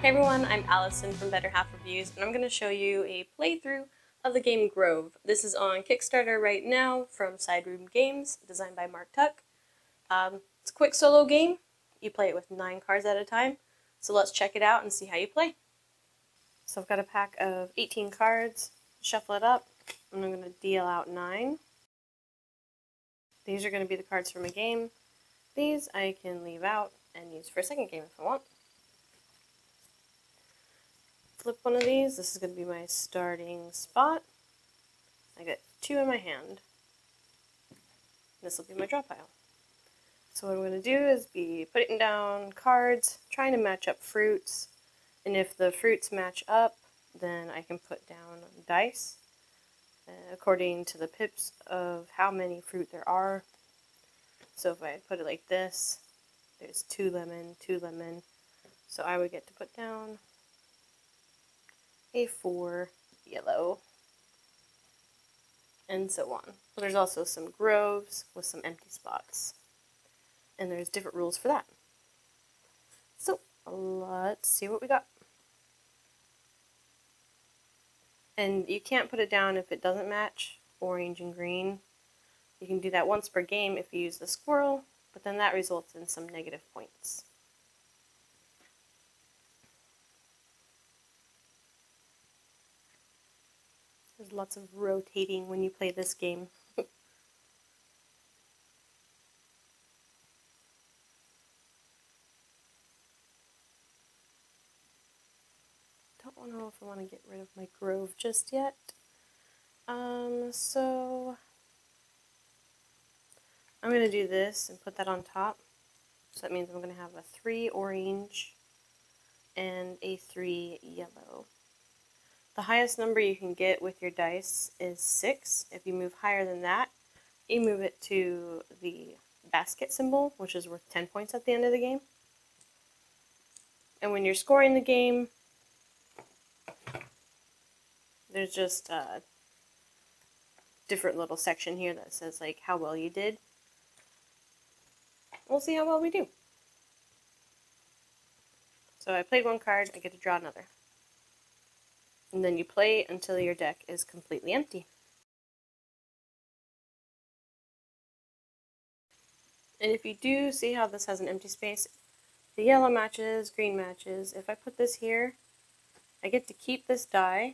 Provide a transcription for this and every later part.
Hey everyone, I'm Alison from Better Half Reviews, and I'm going to show you a playthrough of the game Grove. This is on Kickstarter right now from Side Room Games, designed by Mark Tuck. It's a quick solo game. You play it with 9 cards at a time, so let's check it out and see how you play. So I've got a pack of 18 cards, shuffle it up, and I'm going to deal out 9. These are going to be the cards from a game. These I can leave out and use for a second game if I want. Flip one of these. This is going to be my starting spot. I got 2 in my hand. This will be my draw pile. So what I'm going to do is be putting down cards, trying to match up fruits, and if the fruits match up, then I can put down dice according to the pips of how many fruit there are. So if I put it like this, there's 2 lemon, 2 lemon, so I would get to put down a 4 yellow, and so on. But there's also some groves with some empty spots, and there's different rules for that. So let's see what we got. And you can't put it down if it doesn't match orange and green. You can do that once per game if you use the squirrel, but then that results in some negative points. There's lots of rotating when you play this game. Don't know if I want to get rid of my grove just yet. So I'm going to do this and put that on top. So that means I'm going to have a 3 orange and a 3 yellow. The highest number you can get with your dice is 6. If you move higher than that, you move it to the basket symbol, which is worth 10 points at the end of the game. And when you're scoring the game, there's just a different little section here that says like how well you did. We'll see how well we do. So I played 1 card, I get to draw another. And then you play until your deck is completely empty. And if you do see how this has an empty space, the yellow matches, green matches. If I put this here, I get to keep this die,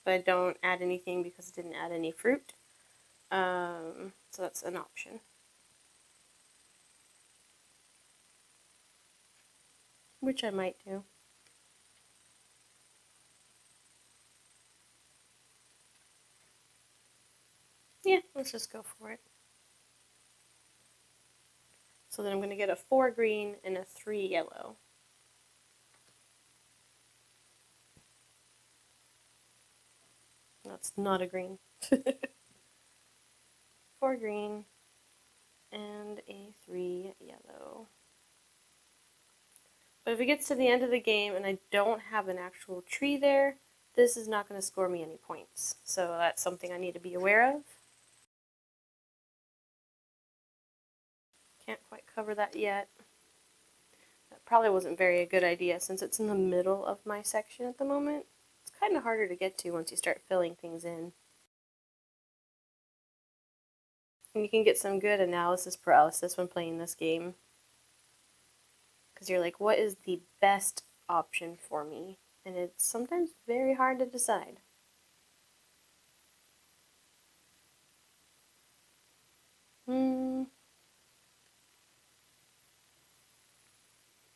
but I don't add anything because it didn't add any fruit. So that's an option. Which I might do. Yeah, let's just go for it. So then I'm going to get a 4 green and a 3 yellow. That's not a green. 4 green and a 3 yellow. But if it gets to the end of the game and I don't have an actual tree there, this is not going to score me any points. So that's something I need to be aware of. Can't quite cover that yet. That probably wasn't very a good idea since it's in the middle of my section at the moment. It's kind of harder to get to once you start filling things in. And you can get some good analysis paralysis when playing this game. Because you're like, what is the best option for me? And it's sometimes very hard to decide.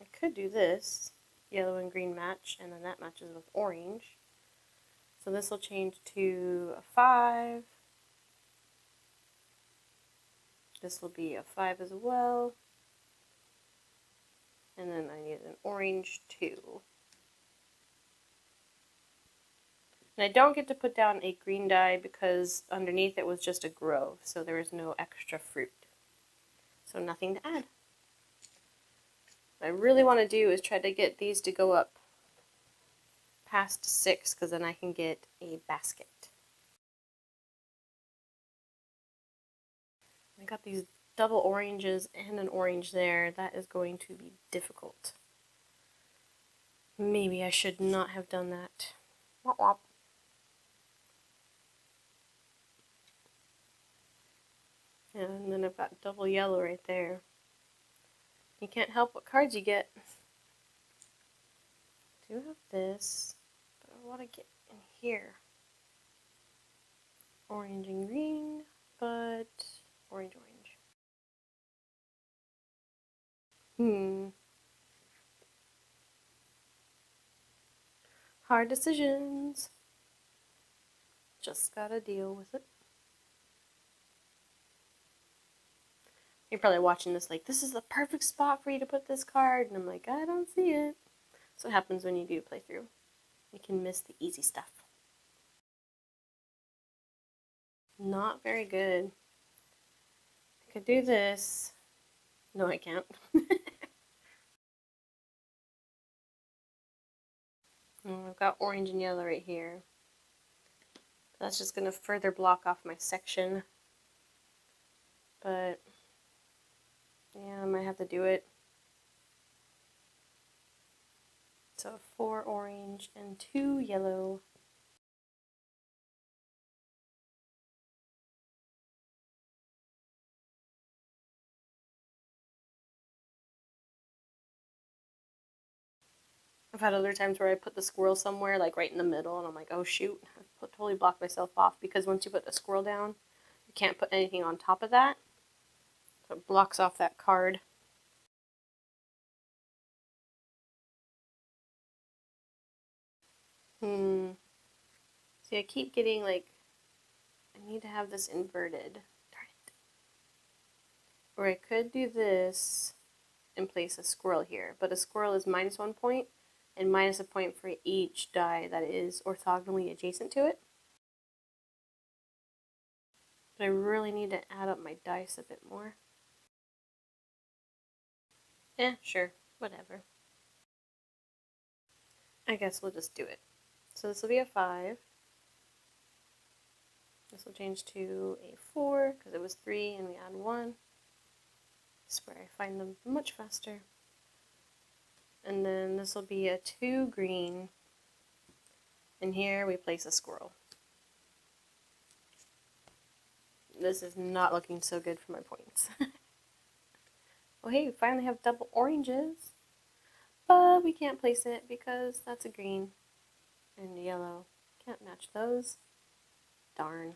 I could do this. Yellow and green match, and then that matches with orange. So this will change to a 5. This will be a 5 as well. And then I need an orange 2. And I don't get to put down a green die because underneath it was just a grove, so there is no extra fruit. So nothing to add. What I really want to do is try to get these to go up past 6, because then I can get a basket. I got these double oranges and an orange there. That is going to be difficult. Maybe I should not have done that. Womp womp. And then I've got double yellow right there. You can't help what cards you get. I do have this, but I want to get in here. Orange and green, but orange, orange. Hard decisions. Just gotta deal with it. You're probably watching this like, this is the perfect spot for you to put this card. And I'm like, I don't see it. That's what happens when you do playthrough. You can miss the easy stuff. Not very good. I could do this. No, I can't. I've got orange and yellow right here. That's just going to further block off my section. But, yeah, I might have to do it. So 4 orange and 2 yellow. I've had other times where I put the squirrel somewhere, like right in the middle, and I'm like, oh shoot, I totally blocked myself off, because once you put the squirrel down, you can't put anything on top of that, so it blocks off that card. See, I keep getting like, I need to have this inverted. Darn it. Or I could do this and place a squirrel here, but a squirrel is minus 1 point, and minus a point for each die that is orthogonally adjacent to it. But I really need to add up my dice a bit more. Sure, whatever. I guess we'll just do it. So this will be a 5. This will change to a 4 because it was 3 and we add 1. This is where I find them much faster. And then this will be a 2 green. And here we place a squirrel. This is not looking so good for my points. Oh hey, we finally have double oranges. But we can't place it because that's a green and yellow. Can't match those. Darn.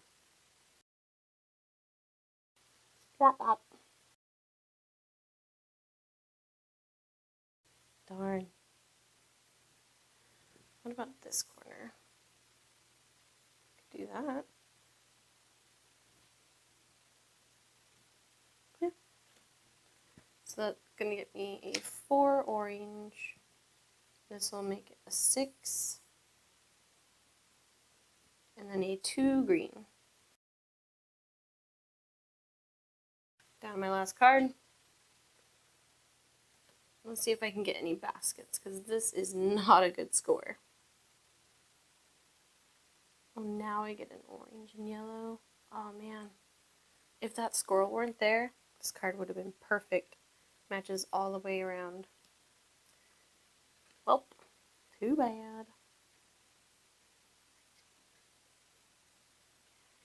Womp womp. Darn. What about this corner? Could do that. Yeah. So that's gonna get me a 4 orange. This will make it a 6. And then a 2 green. Down my last card. Let's see if I can get any baskets, because this is not a good score. Oh, now I get an orange and yellow. Oh man. If that squirrel weren't there, this card would have been perfect. Matches all the way around. Well, too bad.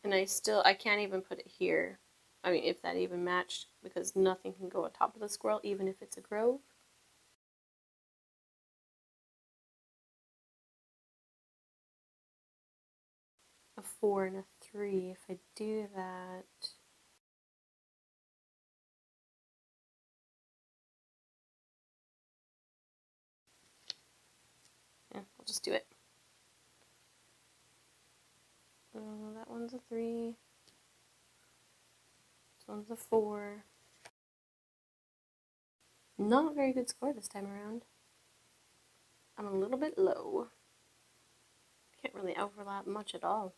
And I can't even put it here. I mean, if that even matched, because nothing can go on top of the squirrel, even if it's a grove. A 4 and a 3. If I do that, yeah, I'll just do it. That one's a 3. This one's a 4. Not a very good score this time around. I'm a little bit low. Can't really overlap much at all.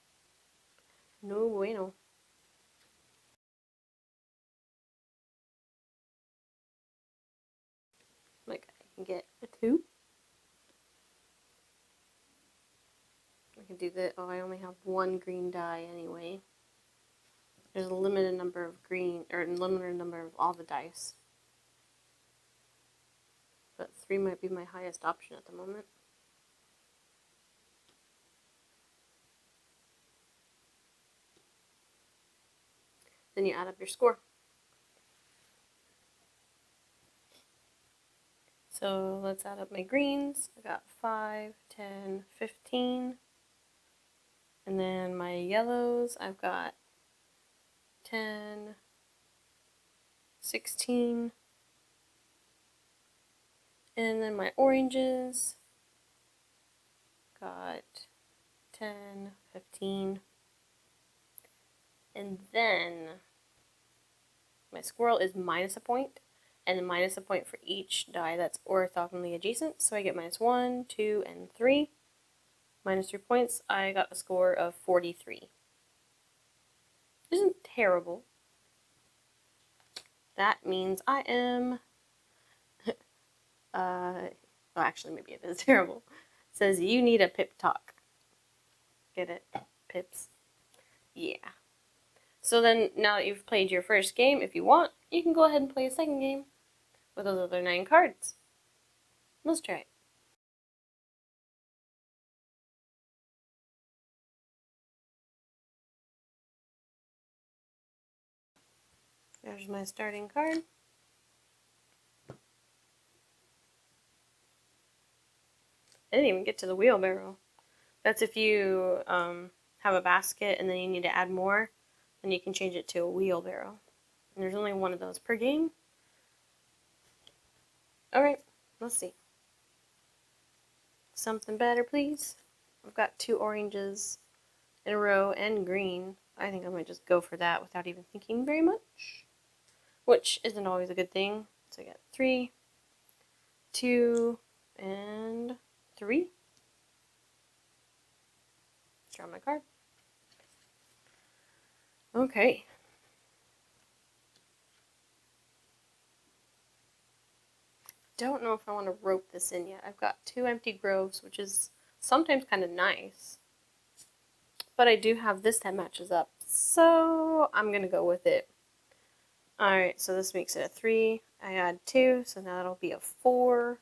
No bueno. Like, I can get a 2. I can do that. Oh, I only have 1 green die anyway. There's a limited number of green, or a limited number of all the dice. But 3 might be my highest option at the moment. then you add up your score. So let's add up my greens. I got 5, 10, 15. And then my yellows, I've got 10, 16. And then my oranges, got 10, 15. And then my squirrel is minus a point, and then minus a point for each die that's orthogonally adjacent. So I get minus 1, 2, and 3. Minus 3 points, I got a score of 43. Isn't terrible. That means I am, well, actually maybe it is terrible. It says you need a pip talk. Get it? Pips. Yeah. So then, now that you've played your first game, if you want, you can go ahead and play a second game with those other 9 cards. Let's try it. There's my starting card. I didn't even get to the wheelbarrow. That's if you have a basket and then you need to add more, then you can change it to a wheelbarrow. And there's only one of those per game. Alright, let's see. Something better, please. I've got 2 oranges in a row and green. I think I might just go for that without even thinking very much, which isn't always a good thing. So I got 3, 2, and 3. Draw my card. Okay. Don't know if I want to rope this in yet. I've got 2 empty groves, which is sometimes kind of nice. But I do have this that matches up, so I'm going to go with it. Alright, so this makes it a 3. I add 2, so now that'll be a 4.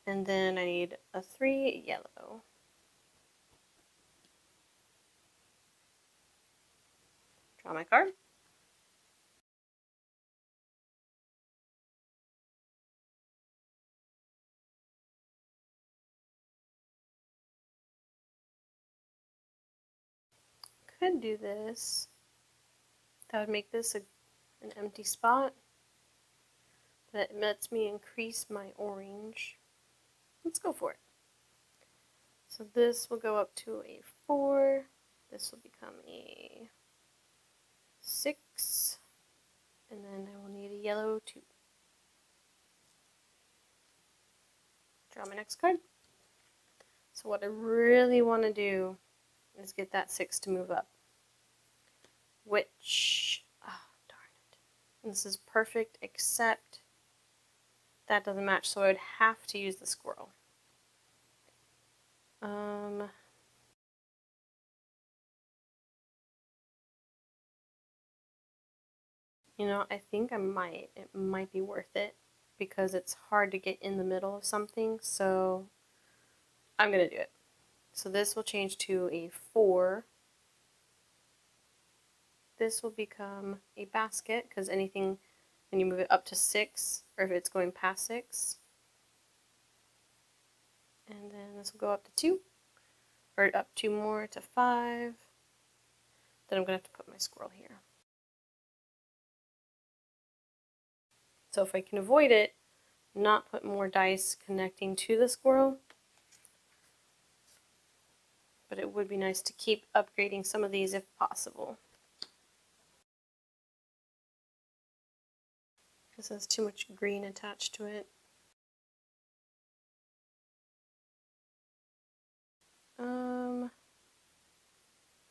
And then I need a 3 yellow. Draw my card. Could do this. That would make this an empty spot. That lets me increase my orange. Let's go for it. So this will go up to a 4. This will become a 6. And then I will need a yellow 2. Draw my next card. So what I really want to do is get that 6 to move up. Which, oh, darn it. And this is perfect, except that doesn't match, so I would have to use the squirrel. You know, I think I might. It might be worth it because it's hard to get in the middle of something, so I'm going to do it. So this will change to a 4. This will become a basket because anything, when you move it up to 6, or if it's going past 6. And then this will go up to 2, or up 2 more to 5. Then I'm going to have to put my squirrel here. So if I can avoid it, not put more dice connecting to the squirrel. But it would be nice to keep upgrading some of these if possible. This has too much green attached to it. I've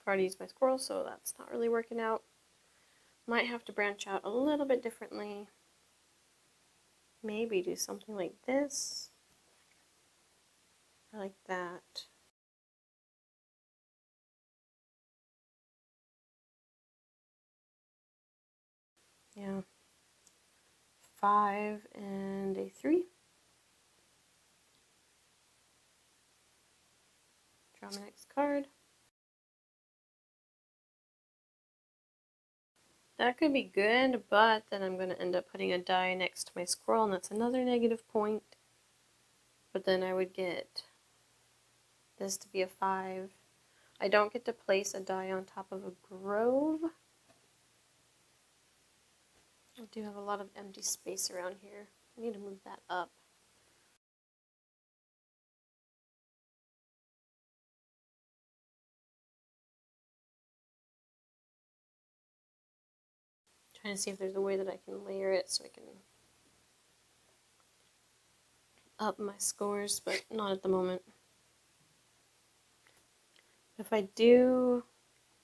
already used my squirrel, so that's not really working out. Might have to branch out a little bit differently. Maybe do something like this. Or like that. Yeah. 5 and a 3. Draw my next card. That could be good, but then I'm going to end up putting a die next to my squirrel, and that's another negative point. But then I would get this to be a 5. I don't get to place a die on top of a grove. I do have a lot of empty space around here. I need to move that up. Trying to see if there's a way that I can layer it so I can up my scores, but not at the moment. If I do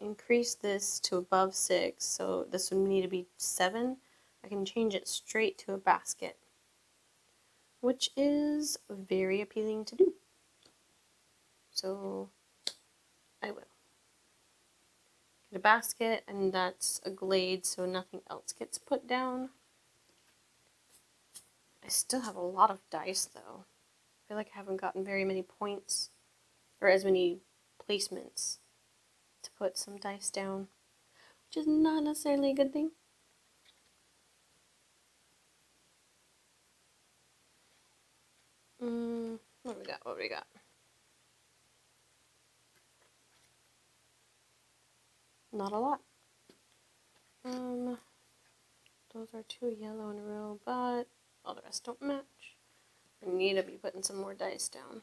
increase this to above 6, so this would need to be 7, I can change it straight to a basket, which is very appealing to do. So I will. Get a basket, and that's a glade so nothing else gets put down. I still have a lot of dice though. I feel like I haven't gotten very many points, or as many placements to put some dice down, which is not necessarily a good thing. What do we got? What do we got? Not a lot. Those are 2 yellow in a row, but all the rest don't match. I need to be putting some more dice down.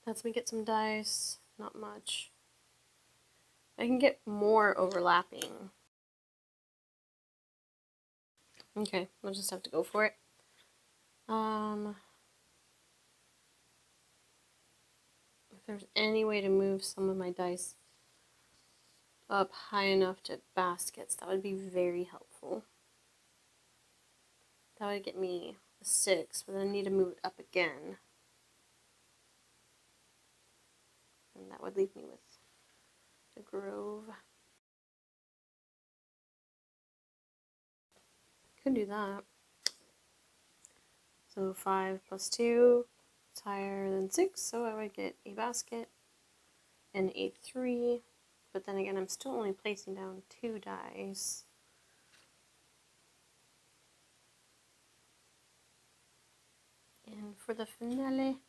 Lets me get some dice, not much. I can get more overlapping. Okay, we'll just have to go for it. If there's any way to move some of my dice up high enough to baskets, that would be very helpful. That would get me a 6, but then I need to move it up again. And that would leave me with the grove. Could do that. So 5 plus 2 is higher than 6, so I would get a basket and a 3. But then again, I'm still only placing down 2 dice. And for the finale,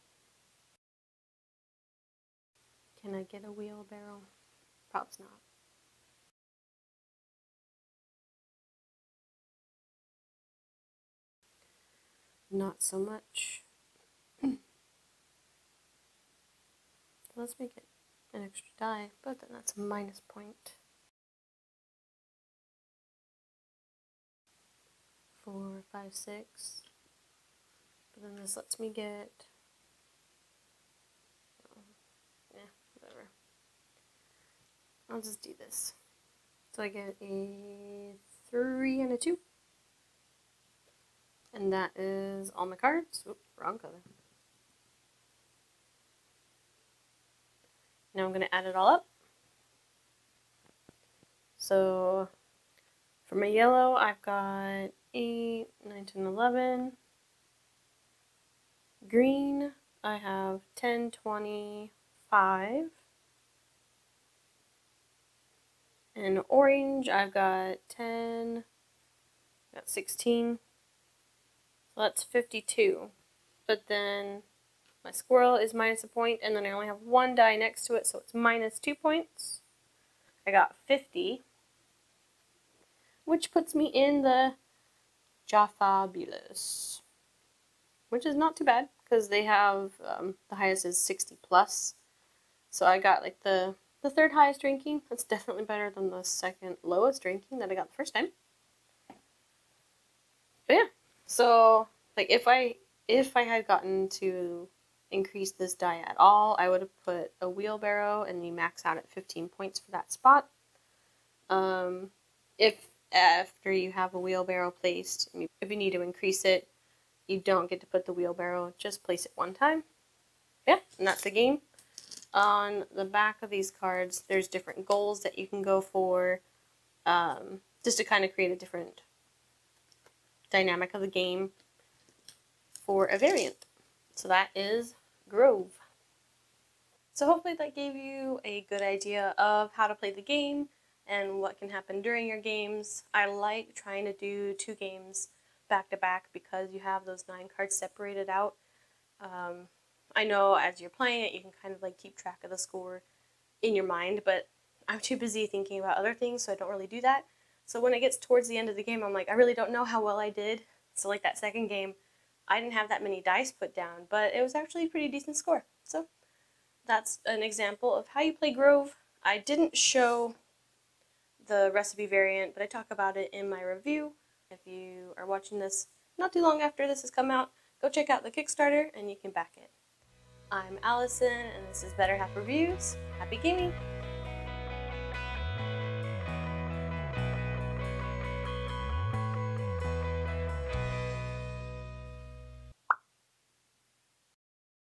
can I get a wheelbarrow? Perhaps not. Not so much. Let's make it an extra die, but then that's a minus point. 4, 5, 6. But then this lets me get, whatever. I'll just do this. So I get a 3 and a 2. And that is all my cards. Oops, wrong color. Now I'm going to add it all up. So for my yellow, I've got 8, 9, 10, 11. Green, I have 10, 25. And orange, I've got 10, got 16. So that's 52. But then my squirrel is minus a point, and then I only have 1 die next to it, so it's minus 2 points. I got 50, which puts me in the Jaffabulous, which is not too bad, because they have, the highest is 60 plus. So I got like the 3rd highest ranking. That's definitely better than the 2nd lowest ranking that I got the first time. But yeah, so like if I had gotten to increase this die at all, I would have put a wheelbarrow and you max out at 15 points for that spot. If after you have a wheelbarrow placed, if you need to increase it, you don't get to put the wheelbarrow, just place it 1 time. Yeah, and that's the game. On the back of these cards, there's different goals that you can go for, just to kind of create a different dynamic of the game for a variant. So that is Grove. So hopefully that gave you a good idea of how to play the game and what can happen during your games. I like trying to do 2 games back to back because you have those 9 cards separated out. I know as you're playing it, you can kind of like keep track of the score in your mind, but I'm too busy thinking about other things, so I don't really do that. So when it gets towards the end of the game, I'm like, I really don't know how well I did. So like that second game, I didn't have that many dice put down, but it was actually a pretty decent score. So that's an example of how you play Grove. I didn't show the recipe variant, but I talk about it in my review. If you are watching this not too long after this has come out, go check out the Kickstarter and you can back it. I'm Allison, and this is Better Half Reviews. Happy gaming!